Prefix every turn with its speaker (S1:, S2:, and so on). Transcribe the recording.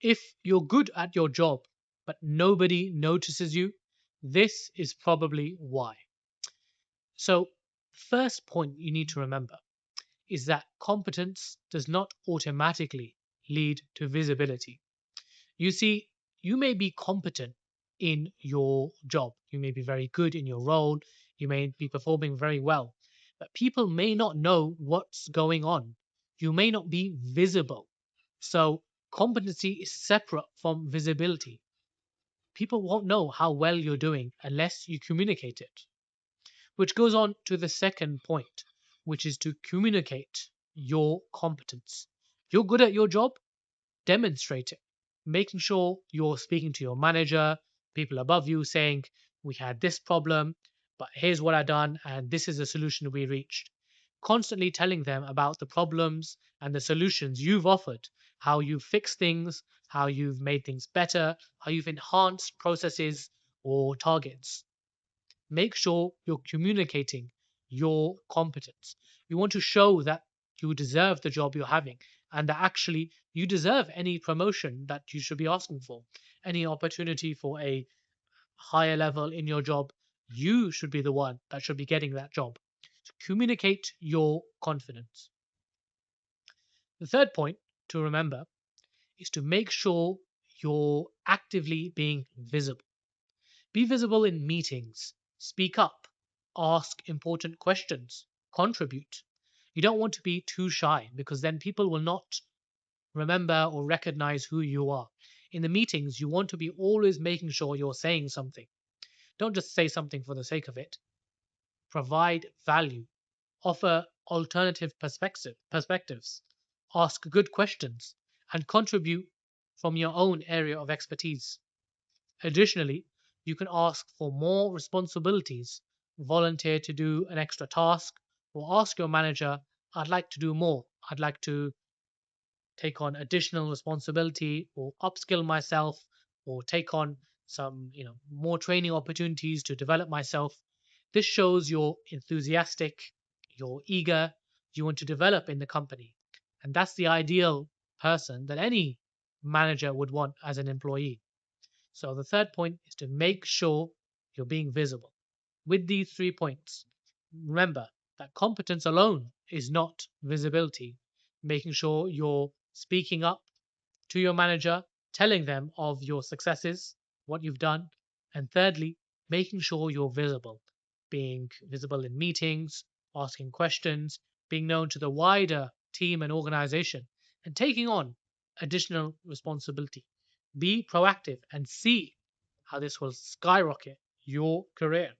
S1: If you're good at your job, but nobody notices you, this is probably why. So, first point you need to remember is that competence does not automatically lead to visibility. You see, you may be competent in your job, you may be very good in your role, you may be performing very well, but people may not know what's going on. You may not be visible. So, competency is separate from visibility. People won't know how well you're doing unless you communicate it. Which goes on to the second point, which is to communicate your competence. You're good at your job, demonstrate it, making sure you're speaking to your manager, people above you, saying, "We had this problem, but here's what I done, and this is the solution we reached." Constantly telling them about the problems and the solutions you've offered, how you've fixed things, how you've made things better, how you've enhanced processes or targets. Make sure you're communicating your competence. You want to show that you deserve the job you're having and that actually you deserve any promotion that you should be asking for, any opportunity for a higher level in your job. You should be the one that should be getting that job. So communicate your confidence. The third point to remember is to make sure you're actively being visible. Be visible in meetings, speak up, ask important questions, contribute. You don't want to be too shy because then people will not remember or recognize who you are. In the meetings, you want to be always making sure you're saying something. Don't just say something for the sake of it. Provide value, offer alternative perspectives, ask good questions, and contribute from your own area of expertise. Additionally, you can ask for more responsibilities, volunteer to do an extra task, or ask your manager, "I'd like to do more. I'd like to take on additional responsibility or upskill myself or take on some, more training opportunities to develop myself." This shows you're enthusiastic, you're eager, you want to develop in the company. And that's the ideal person that any manager would want as an employee. So the third point is to make sure you're being visible. With these 3 points, remember that competence alone is not visibility. Making sure you're speaking up to your manager, telling them of your successes, what you've done. And thirdly, making sure you're visible, being visible in meetings, asking questions, being known to the wider team and organization, and taking on additional responsibility. Be proactive and see how this will skyrocket your career.